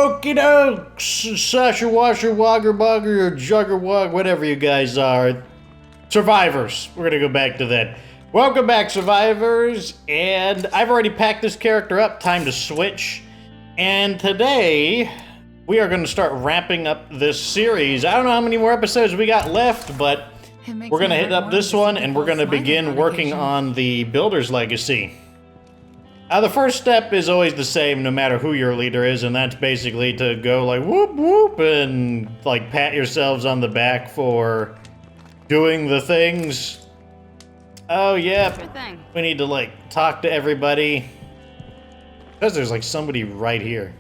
Okie doke, Sasha Washer, Wogger Bogger, or Jugger Wog, whatever you guys are. Survivors. We're gonna go back to that. Welcome back, survivors. And I've already packed this character up. Time to switch. And today, we are gonna start wrapping up this series. I don't know how many more episodes we got left, but we're gonna hit up this one and we're gonna begin working on the Builder's Legacy. The first step is always the same no matter who your leader is, and that's basically to go like whoop whoop and like pat yourselves on the back for doing the things. Oh yeah, Sure thing. we need to like talk to everybody. Because there's like somebody right here.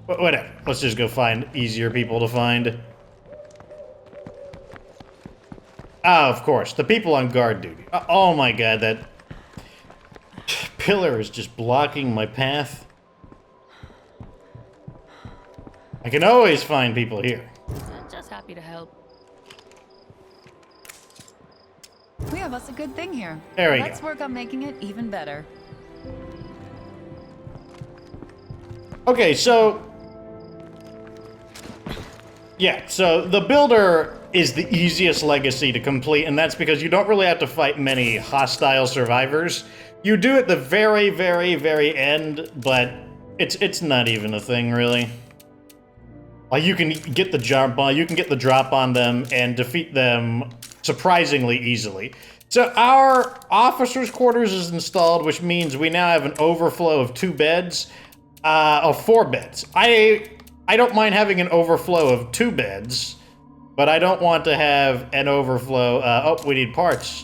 But whatever, let's just go find easier people to find. Oh, of course, the people on guard duty. Oh my god, that pillar is just blocking my path. I can always find people here. Just happy to help. We have us a good thing here. There we Let's go. work on making it even better. Okay, so... yeah, so the Builder is the easiest legacy to complete, and that's because you don't really have to fight many hostile survivors. You do at the very, very, very end, but it's not even a thing, really. Like, you can get the jump on, you can get the drop on them and defeat them surprisingly easily. So our officers' quarters is installed, which means we now have an overflow of 2 beds, of 4 beds. I don't mind having an overflow of 2 beds, but I don't want to have an overflow. Oh, we need parts.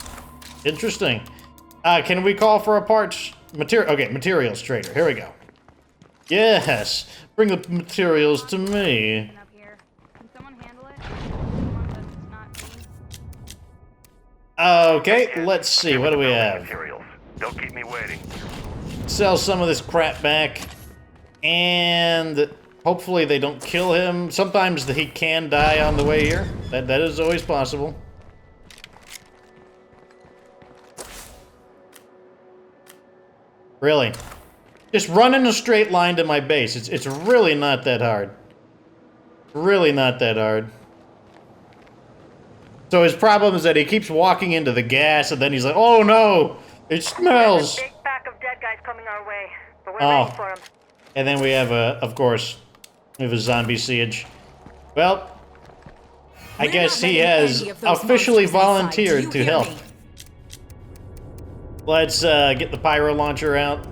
Interesting. Can we call for a parts material? Okay, materials trader. Here we go. Yes, bring the materials to me. Up here. Can someone handle it? Someone that's not me? Okay, let's see. What do we have? Materials. Don't keep me waiting. Sell some of this crap back, and hopefully they don't kill him. Sometimes he can die on the way here. That is always possible. Really? Just run in a straight line to my base. It's really not that hard. Really not that hard. So his problem is that he keeps walking into the gas, and then he's like, oh no! It smells! There's a big pack of dead guys coming our way, but we're waiting for them. And then we have of course, we have a zombie siege. Well, I guess he has officially volunteered to help. Let's get the pyro launcher out.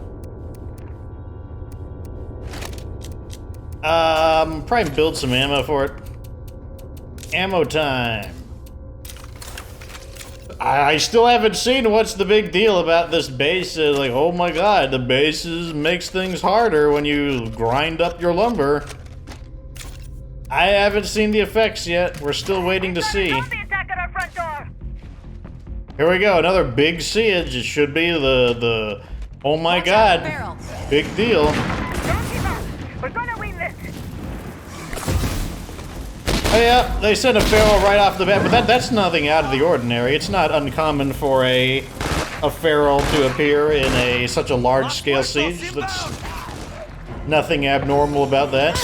Probably build some ammo for it. Ammo time. I still haven't seen what's the big deal about this base. Like, oh my god, the base makes things harder when you grind up your lumber. I haven't seen the effects yet. We're still waiting to see. Zombie attack at our front door. Here we go, another big siege. It should be the oh my god, big deal. Don't give up. We're gonna win this. Oh yeah, they sent a feral right off the bat, but that's nothing out of the ordinary. It's not uncommon for a feral to appear in such a large-scale siege. That's nothing abnormal about that.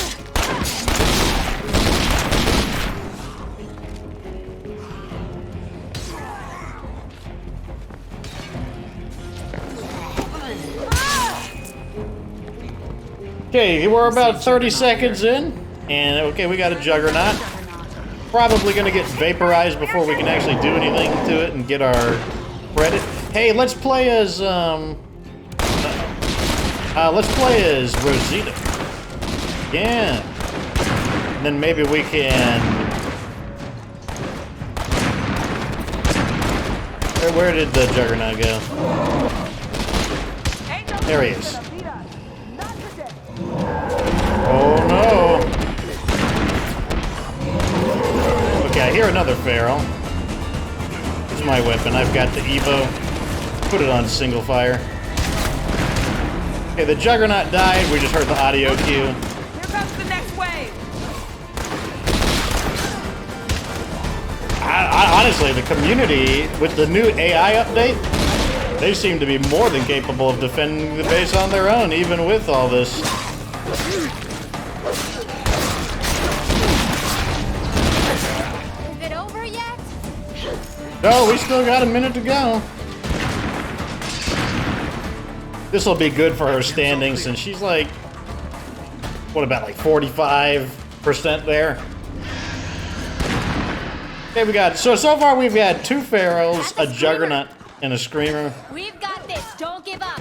Okay, we're about 30 seconds in, and okay, we got a Juggernaut. Probably gonna get vaporized before we can actually do anything to it and get our credit. Hey, let's play as Rosita. Yeah. And then maybe we can. Where did the Juggernaut go? There he is. Oh no! Okay, I hear another feral. This is my weapon. I've got the Evo. Put it on single fire. Okay, the Juggernaut died. We just heard the audio cue. Here comes the next wave. Honestly, the community, with the new AI update, they seem to be more than capable of defending the base on their own, even with all this. Is it over yet? No, we still got a minute to go. This will be good for her standing since she's like, what about like 45% there? Okay, we got, so far we've got 2 Pharaohs, a Juggernaut, and a Screamer. We've got this. Don't give up.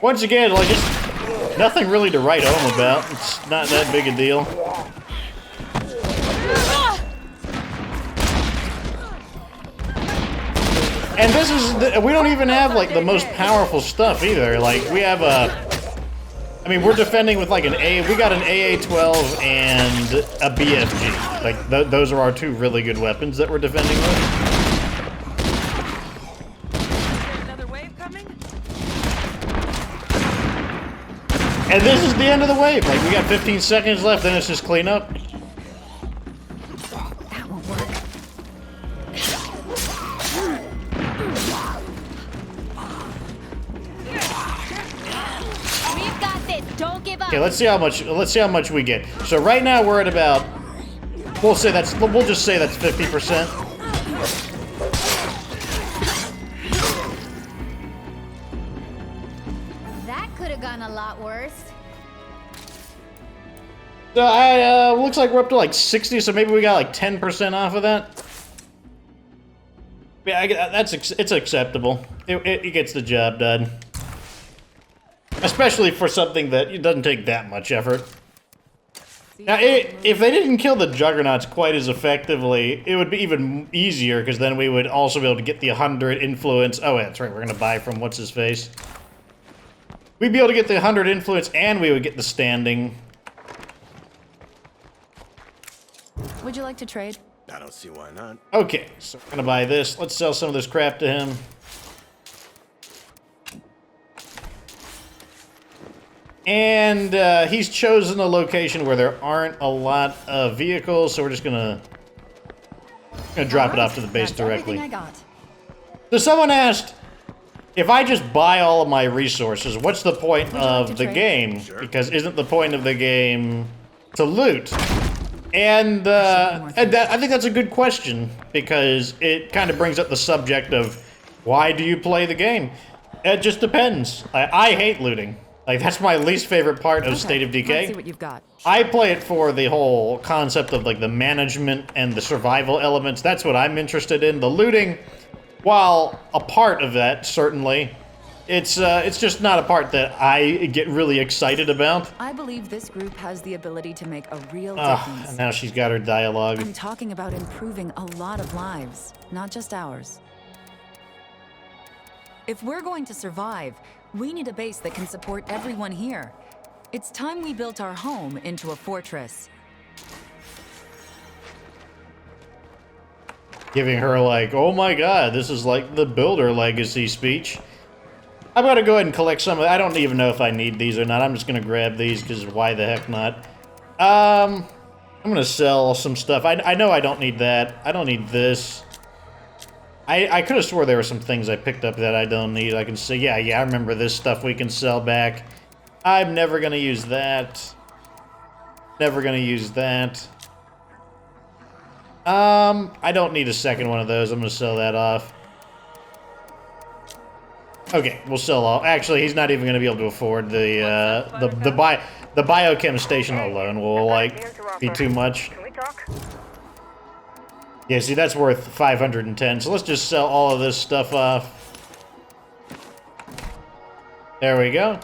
Once again, like, just nothing really to write home about. It's not that big a deal. And this is, we don't even have, like, the most powerful stuff either. Like, we have I mean, we're defending with, like, we got an AA-12 and a BFG. Like, those are our 2 really good weapons that we're defending with. Another wave coming? And this is the end of the wave. Like, we got 15 seconds left, then it's just clean up. That won't work. We've got this. Don't give up. Okay, let's see how much we get. So right now we're at about, we'll just say that's 50%. That could have gone a lot worse. So looks like we're up to like 60, so maybe we got like 10% off of that. Yeah, it's acceptable. It gets the job done. Especially for something that it doesn't take that much effort. Now, if they didn't kill the Juggernauts quite as effectively, it would be even easier, because then we would also be able to get the 100 influence. Oh, that's right, we're going to buy from what's-his-face. We'd be able to get the 100 influence, and we would get the standing. Would you like to trade? I don't see why not. Okay, so we're going to buy this. Let's sell some of this crap to him. And he's chosen a location where there aren't a lot of vehicles, so we're just gonna drop it off to the base directly. Everything I got. So someone asked, if I just buy all of my resources, what's the point of the game? Because isn't the point of the game to loot? And I think that's a good question, because it kind of brings up the subject of, why do you play the game? It just depends. I hate looting. Like, that's my least favorite part of State of Decay. Let's see what you've got. I play it for the whole concept of, like, the management and the survival elements. That's what I'm interested in. The looting, while a part of that, certainly, it's just not a part that I get really excited about. I believe this group has the ability to make a real difference. And now she's got her dialogue. I'm talking about improving a lot of lives, not just ours. If we're going to survive, we need a base that can support everyone here. It's time we built our home into a fortress. Giving her, like, oh my god, this is like the Builder Legacy speech. I'm gonna go ahead and collect some of it. I don't even know if I need these or not. I'm just gonna grab these, because why the heck not? I'm gonna sell some stuff. I know I don't need that. I don't need this. I could have swore there were some things I picked up that I don't need. I can say, yeah, I remember this stuff we can sell back. I'm never gonna use that. Never gonna use that. I don't need a second one of those. I'm gonna sell that off. Okay, we'll sell all. Actually, he's not even gonna be able to afford the biochem station alone will, like, be too much. Can we talk? Yeah, see, that's worth 510, so let's just sell all of this stuff off. There we go.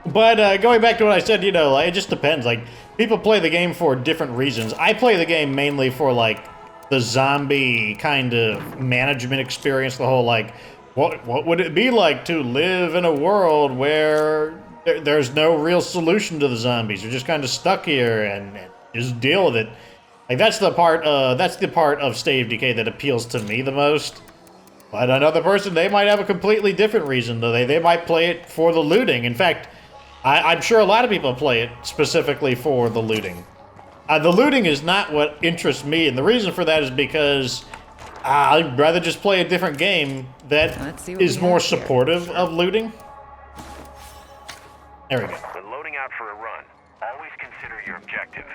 But, going back to what I said, you know, like, it just depends. Like, people play the game for different reasons. I play the game mainly for, like, the zombie kind of management experience, the whole, like, what would it be like to live in a world where there's no real solution to the zombies? You're just kind of stuck here and just deal with it. Like, that's the part of State of Decay that appeals to me the most. But another person, they might have a completely different reason, though. They might play it for the looting. In fact, I'm sure a lot of people play it specifically for the looting. The looting is not what interests me, and the reason for that is because I'd rather just play a different game that is more supportive of looting. There we go. When loading out for a run, always consider your objective.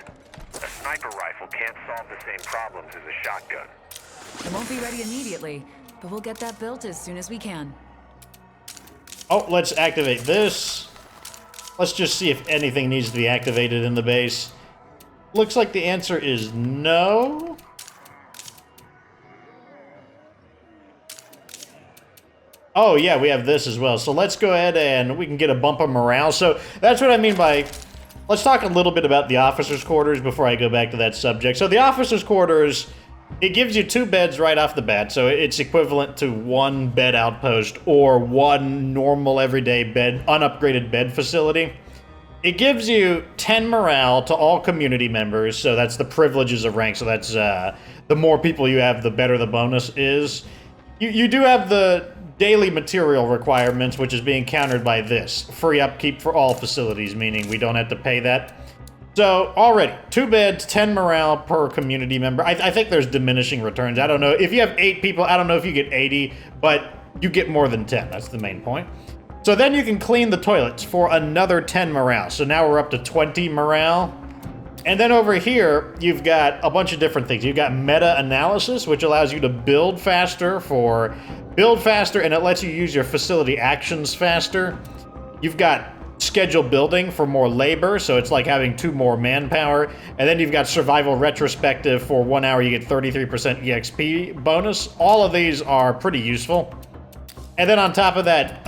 A sniper rifle can't solve the same problems as a shotgun. It won't be ready immediately, but we'll get that built as soon as we can. Oh, let's activate this. Let's just see if anything needs to be activated in the base. Looks like the answer is no. Oh, yeah, we have this as well. So let's go ahead and we can get a bump of morale. So that's what I mean by... Let's talk a little bit about the officers' quarters before I go back to that subject. So the officers' quarters, it gives you 2 beds right off the bat. So it's equivalent to 1 bed outpost or 1 normal everyday bed, unupgraded bed facility. It gives you 10 morale to all community members. So that's the privileges of rank. So that's the more people you have, the better the bonus is. You do have the daily material requirements, which is being countered by this. Free upkeep for all facilities, meaning we don't have to pay that. So, already, 2 beds, 10 morale per community member. I think there's diminishing returns. I don't know. If you have 8 people, I don't know if you get 80, but you get more than 10. That's the main point. So then you can clean the toilets for another 10 morale. So now we're up to 20 morale. And then over here, you've got a bunch of different things. You've got meta-analysis, which allows you to build faster, and it lets you use your facility actions faster. You've got schedule building for more labor, so it's like having 2 more manpower. And then you've got survival retrospective. For 1 hour, you get 33% EXP bonus. All of these are pretty useful. And then on top of that,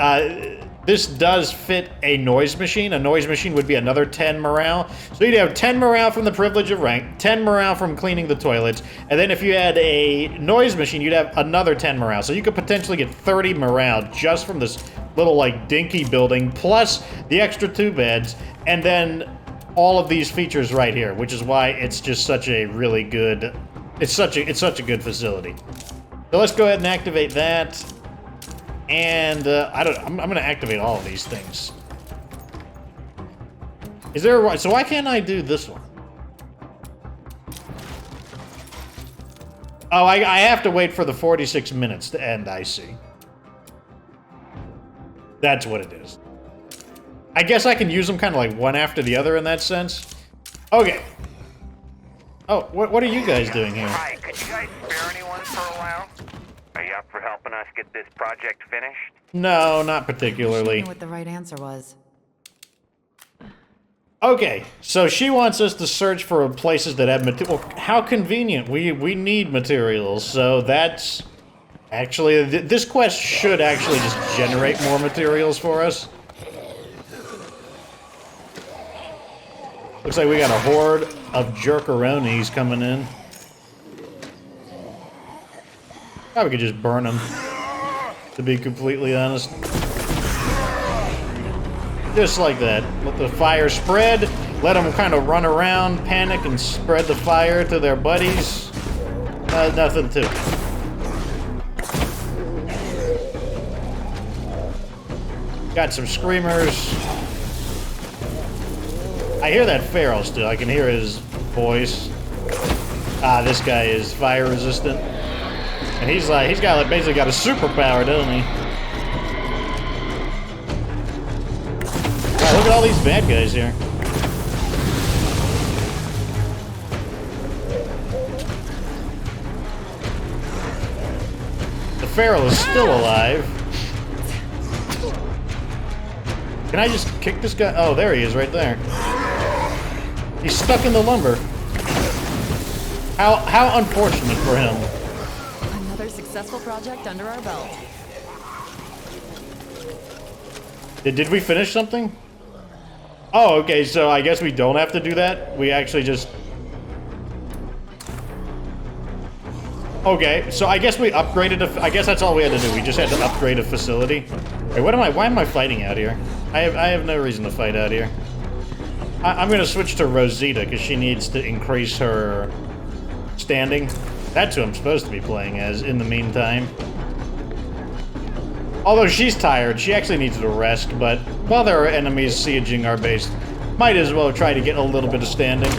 this does fit a noise machine. A noise machine would be another 10 morale. So you'd have 10 morale from the privilege of rank, 10 morale from cleaning the toilets, and then if you had a noise machine, you'd have another 10 morale. So you could potentially get 30 morale just from this little, like, dinky building, plus the extra 2 beds, and then all of these features right here, which is why it's just such a really good... It's such a good facility. So let's go ahead and activate that. And, I'm gonna activate all of these things. Is there a... So why can't I do this one? Oh, I have to wait for the 46 minutes to end, I see. That's what it is. I guess I can use them kind of like one after the other in that sense. Okay. Oh, what are you guys doing here? Hi, could you guys spare anyone for a while? Are you up for helping us get this project finished? No, not particularly. She knew what the right answer was. Okay, so she wants us to search for places that have material. Well, how convenient. We need materials, so that's... Actually, this quest should actually just generate more materials for us. Looks like we got a horde of jerkaronis coming in. Probably could just burn them, to be completely honest. Just like that. Let the fire spread. Let them kind of run around, panic, and spread the fire to their buddies. Nothing to it. Got some screamers. I hear that feral still. I can hear his voice. Ah, this guy is fire resistant. And he's got basically got a superpower, doesn't he? Wow, look at all these bad guys here. The feral is still alive. Can I just kick this guy? Oh, there he is, right there. He's stuck in the lumber. How unfortunate for him. Another successful project under our belt. Did we finish something? Oh, okay, so I guess we don't have to do that? We actually just... Okay, so I guess we upgraded I guess that's all we had to do. We just had to upgrade a facility. Wait, why am I fighting out here? I have no reason to fight out here. I'm gonna switch to Rosita, because she needs to increase her standing. That's who I'm supposed to be playing as in the meantime. Although she's tired, she actually needs to rest, but while there are enemies sieging our base, might as well try to get a little bit of standing.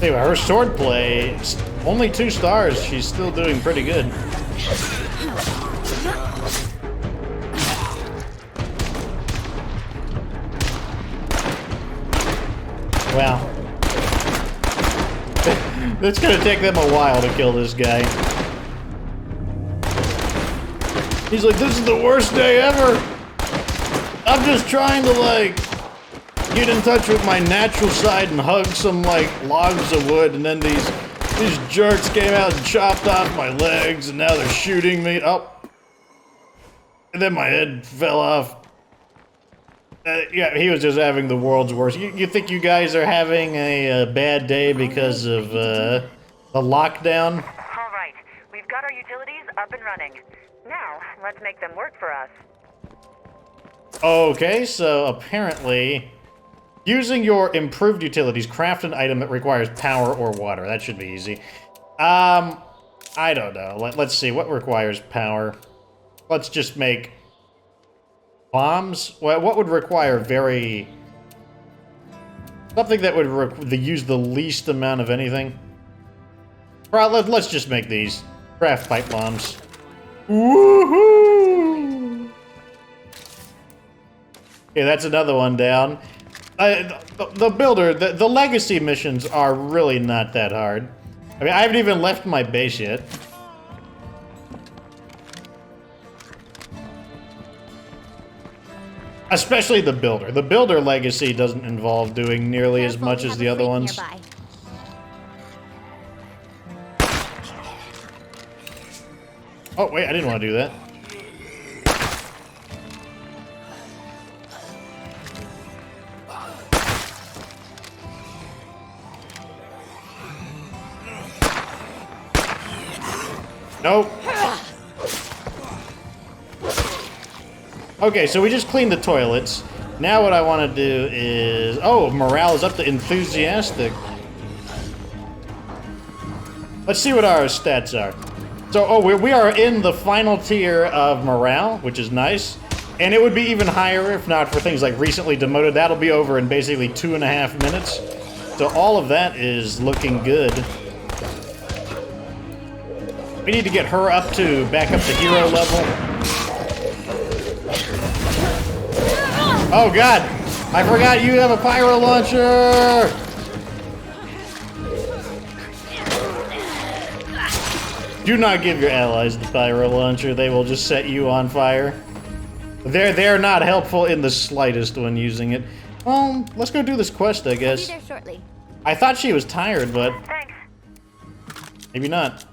See, her swordplay, only 2 stars. She's still doing pretty good. Wow. It's gonna take them a while to kill this guy. He's like, this is the worst day ever! I'm just trying to, like, get in touch with my natural side and hug some, like, logs of wood, and then these jerks came out and chopped off my legs, and now they're shooting me. Oh. And then my head fell off. Yeah, he was just having the world's worst. You think you guys are having a bad day because of the lockdown? All right, we've got our utilities up and running. Now, let's make them work for us. Okay, so apparently, using your improved utilities, craft an item that requires power or water. That should be easy. I don't know. Let's see, what requires power? Let's just make bombs? What would require something that would use the least amount of anything? Let's just make these. Craft pipe bombs. Woohoo! Okay, that's another one down. The builder, the legacy missions are really not that hard. I mean, I haven't even left my base yet. Especially the builder. The builder legacy doesn't involve doing nearly as much as the other ones. Nearby. Oh, wait, I didn't want to do that. Nope. Okay, so we just cleaned the toilets. Now what I want to do is... Oh, morale is up to enthusiastic. Let's see what our stats are. So, we are in the final tier of morale, which is nice. And it would be even higher if not for things like recently demoted. That'll be over in basically 2.5 minutes. So all of that is looking good. We need to get her back up to hero level. Oh god! I forgot you have a pyro launcher! Do not give your allies the pyro launcher, they will just set you on fire. They're not helpful in the slightest when using it. Well, let's go do this quest, I guess. I'll be there shortly. I thought she was tired, but Thanks. maybe not.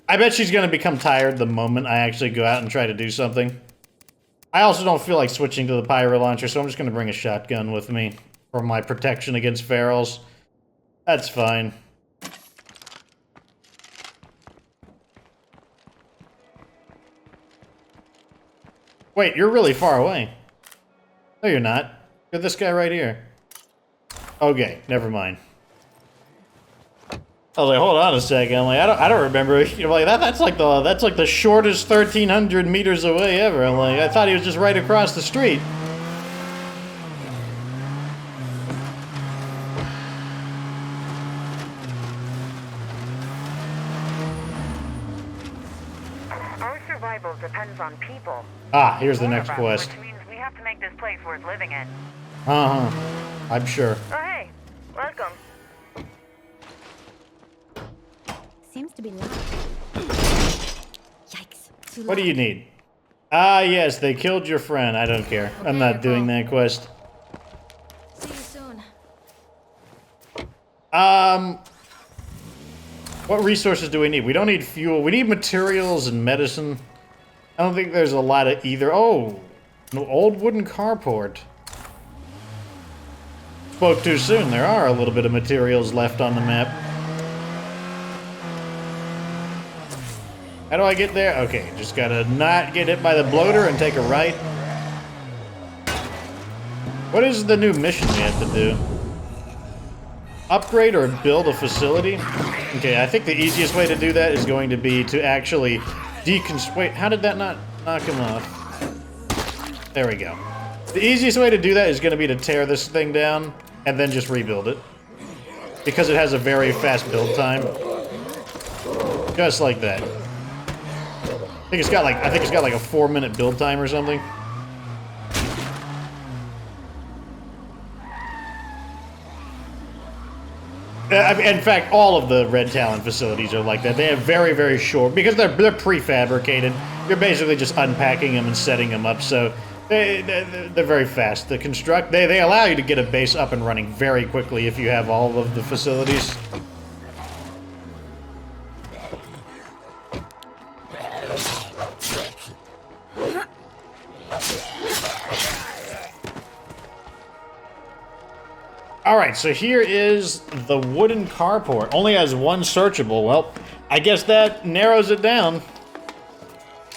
I bet she's gonna become tired the moment I actually go out and try to do something. I also don't feel like switching to the pyro launcher, so I'm just gonna bring a shotgun with me for my protection against ferals. That's fine. Wait, you're really far away. No, you're not. You're this guy right here. Okay, never mind. I was like, hold on a second. I'm like, I don't remember. You're like, that's like the shortest 1,300 meters away ever. I'm like, I thought he was just right across the street. Our survival depends on people. Ah, here's the More next of us, quest. Which means we have to make this place worth living in. I'm sure. Oh hey, welcome. Seems to be loud. Yikes. Too What do loud. you need? Ah, yes, they killed your friend. I don't care. I'm not doing that quest. See you soon. What resources do we need? We don't need fuel. We need materials and medicine. I don't think there's a lot of either. Oh, an old wooden carport. Spoke too soon. There are a little bit of materials left on the map. How do I get there? Okay, just gotta not get hit by the bloater and take a right. What is the new mission we have to do? Upgrade or build a facility? Okay, I think the easiest way to do that is going to be to actually wait, how did that not knock him off? There we go. The easiest way to do that is going to be to tear this thing down and then just rebuild it. because it has a very fast build time. Just like that. I think it's got like a 4-minute build time or something. In fact, all of the Red Talon facilities are like that. They have very, very short, because they're prefabricated. You're basically just unpacking them and setting them up, so they're very fast to construct. They allow you to get a base up and running very quickly if you have all of the facilities. Alright, so here is the wooden carport. Only has one searchable. Well, I guess that narrows it down.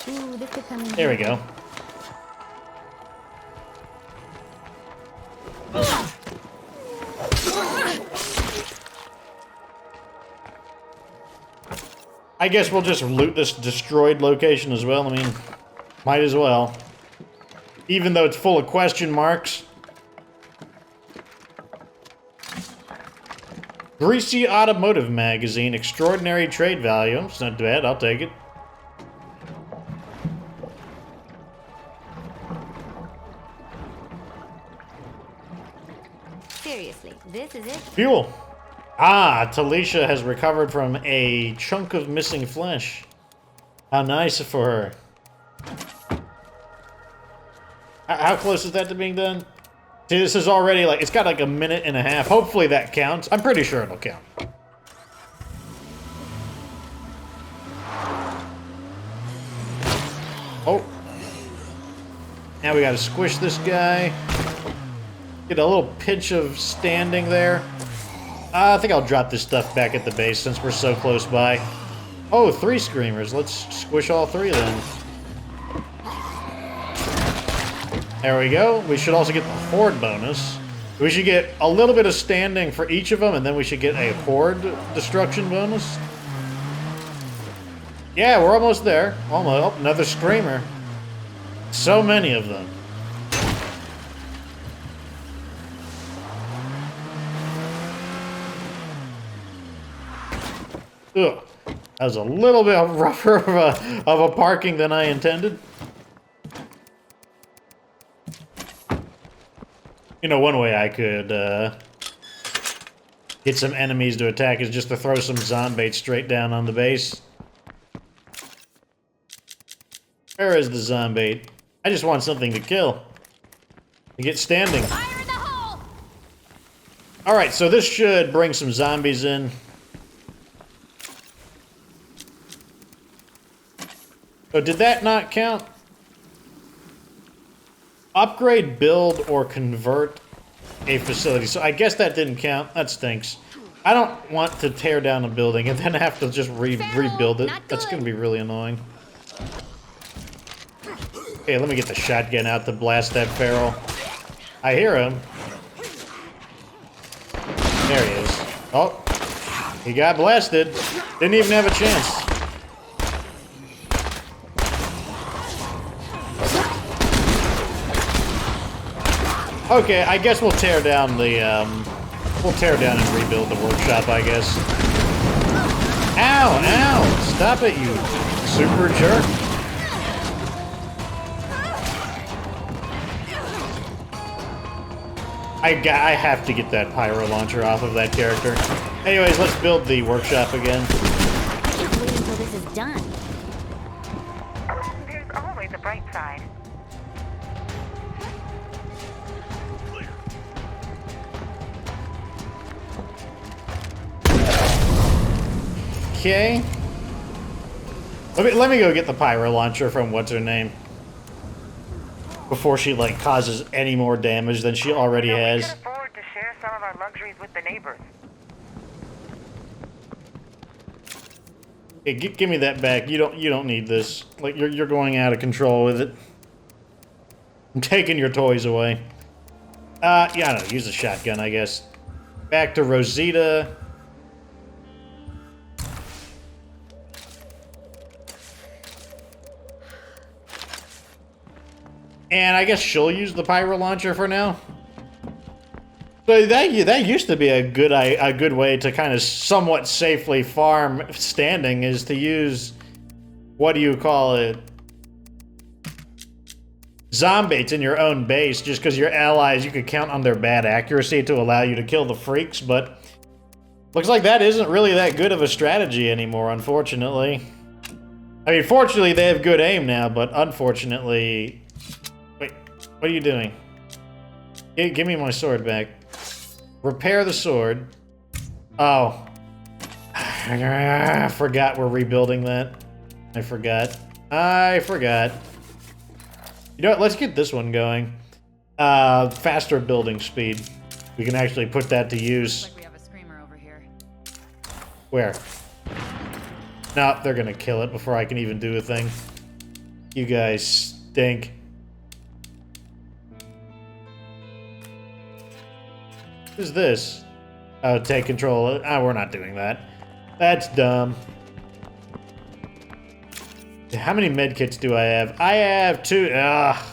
Ooh, this could come in There we handy. go. I guess we'll just loot this destroyed location as well. I mean, might as well. Even though it's full of question marks. Greasy Automotive Magazine, extraordinary trade value. It's not bad, I'll take it. Seriously, this is it? Fuel. Ah, Talisha has recovered from a chunk of missing flesh. How nice for her. How close is that to being done? See, this is already like, it's got like a minute and a half. Hopefully that counts. I'm pretty sure it'll count. Oh. Now we gotta squish this guy. Get a little pinch of standing there. I think I'll drop this stuff back at the base since we're so close by. Oh, 3 screamers. Let's squish all 3 then. There we go. We should also get the horde bonus. We should get a little bit of standing for each of them, and then we should get a horde destruction bonus. Yeah, we're almost there. Almost. Oh, another screamer. So many of them. Ugh. That was a little bit rougher of a parking than I intended. You know, one way I could get some enemies to attack is just to throw some zombait straight down on the base. Where is the zombait? I just want something to kill. To get standing. Fire in the hole! Alright, so this should bring some zombies in. Oh, did that not count? Upgrade, build, or convert a facility. So I guess that didn't count. That stinks. I don't want to tear down a building and then have to just rebuild it. That's going to be really annoying. Okay, let me get the shotgun out to blast that feral. I hear him. There he is. Oh, he got blasted. Didn't even have a chance. Okay, I guess we'll tear down the, we'll tear down and rebuild the workshop, I guess. Ow! Ow! Stop it, you super jerk. I have to get that pyro launcher off of that character. Anyways, let's build the workshop again. Can't wait until this is done. There's always a bright side. Okay. Let me go get the pyro launcher from what's her name before she like causes any more damage than she already We has. can afford to share some of our luxuries with the neighbors. Hey, give me that back. You don't need this. Like you're going out of control with it. I'm taking your toys away. Yeah, I don't know. Use a shotgun, I guess. Back to Rosita. And I guess she'll use the pyro launcher for now. So that used to be a good way to kind of somewhat safely farm standing, is to use, what do you call it, zombies in your own base, just because your allies, you could count on their bad accuracy to allow you to kill the freaks, but looks like that isn't really that good of a strategy anymore, unfortunately. I mean, fortunately they have good aim now, but unfortunately... Wait, what are you doing? Give me my sword back. Repair the sword. Oh. I forgot we're rebuilding that. I forgot. You know what, let's get this one going. Faster building speed. We can actually put that to use. Looks like we have a screamer over here. Where? No, they're gonna kill it before I can even do a thing. You guys stink. Who's this? Oh, take control. Oh, we're not doing that. That's dumb. How many medkits do I have? I have 2. Ugh.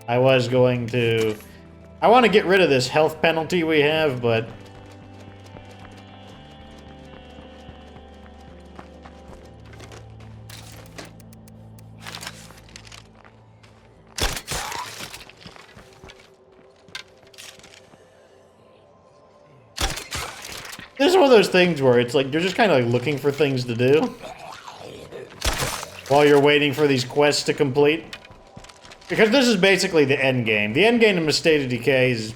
I was going to... I want to get rid of this health penalty we have, but... This is one of those things where it's like, you're just kind of like looking for things to do while you're waiting for these quests to complete. Because this is basically the end game. The end game in the State of Decay is...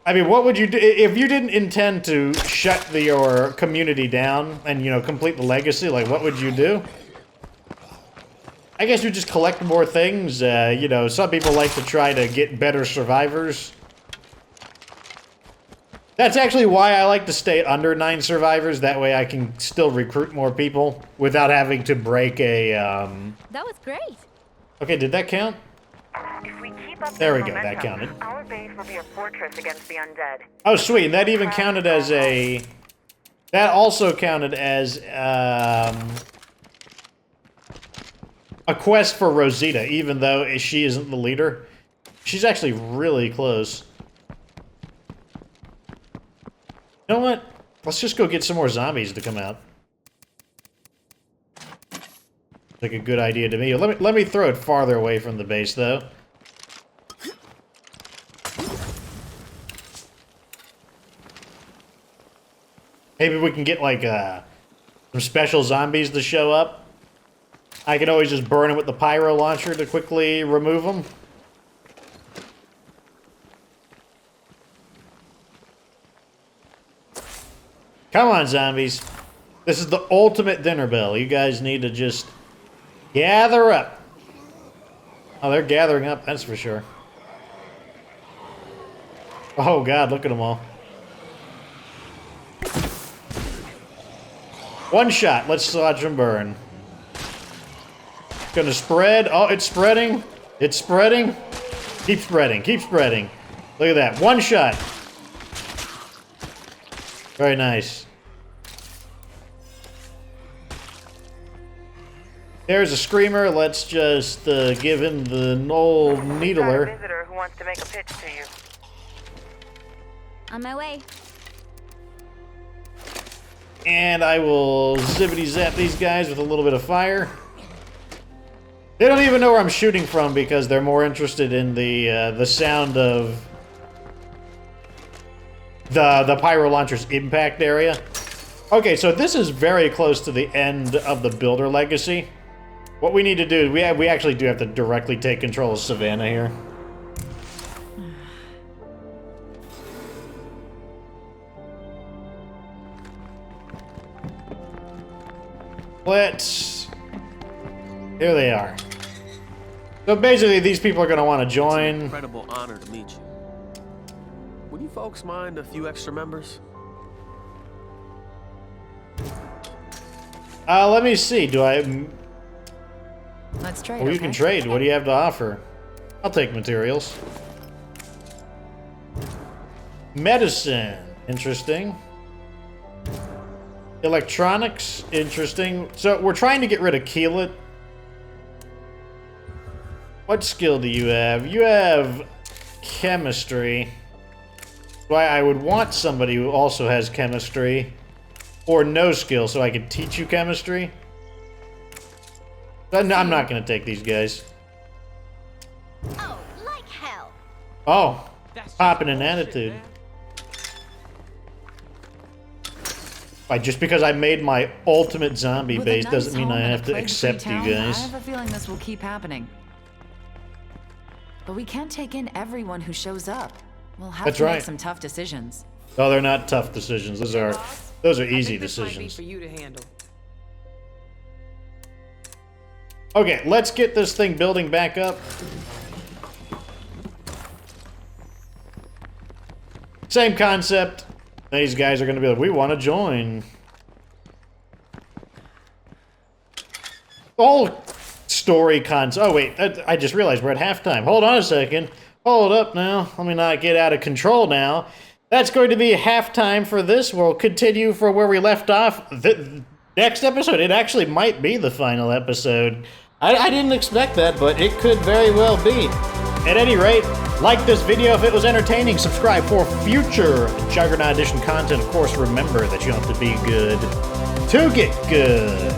I mean, what would you do if you didn't intend to shut your community down and, you know, complete the legacy? Like, what would you do? I guess you just collect more things. You know, some people like to try to get better survivors. That's actually why I like to stay under 9 survivors. That way I can still recruit more people without having to break a, That was great. Okay, did that count? If we keep up There we this go, that momentum, counted. our base will be a fortress against the undead. Oh, sweet. And that even counted as a... That also counted as, a quest for Rosita, even though she isn't the leader. She's actually really close. You know what? Let's just go get some more zombies to come out. Like a good idea to me. Let me throw it farther away from the base, though. Maybe we can get, like, some special zombies to show up. I can always just burn them with the pyro launcher to quickly remove them. Come on, zombies. This is the ultimate dinner bell. You guys need to just gather up. Oh, they're gathering up, that's for sure. Oh, God, look at them all. One shot. Let's watch them burn. Gonna spread. Oh, it's spreading. It's spreading. Keep spreading. Keep spreading. Look at that. One shot. Very nice. There's a screamer. Let's just give him the old Got a needler. visitor who wants to make a pitch to you. On my way. And I will zippity zap these guys with a little bit of fire. They don't even know where I'm shooting from because they're more interested in the sound of the pyro launcher's impact area. Okay, so this is very close to the end of the builder legacy. What we need to do, we actually do have to directly take control of Savannah here. Here they are. So basically, these people are going to want to It's join. an incredible honor to meet you. Would you folks mind a few extra members? Let me see. Do I... Let's trade. Oh, you can trade. What do you have to offer? I'll take materials. Medicine. Interesting. Electronics. Interesting. So we're trying to get rid of Keelet. What skill do you have? You have chemistry. Why I would want somebody who also has chemistry or no skill so I could teach you chemistry. But no, I'm not going to take these guys. Oh, like hell. Oh, popping an attitude. Why, just because I made my ultimate zombie With a base nice doesn't mean home I and a have to plague-free accept you town, guys. I have a feeling this will keep happening. But we can't take in everyone who shows up. We'll have That's to right. make some tough decisions. Oh, they're not tough decisions. Those are easy I think this might be decisions. for you to handle. Okay, let's get this thing building back up. Same concept. These guys are going to be like, we want to join. All story concept. Oh, wait. I just realized we're at halftime. Hold on a second. Hold up now. Let me not get out of control now. That's going to be halftime for this. We'll continue for where we left off. The next episode, it actually might be the final episode. I didn't expect that, but it could very well be. At any rate, like this video if it was entertaining, subscribe for future Juggernaut Edition content. Of course, remember that you have to be good to get good.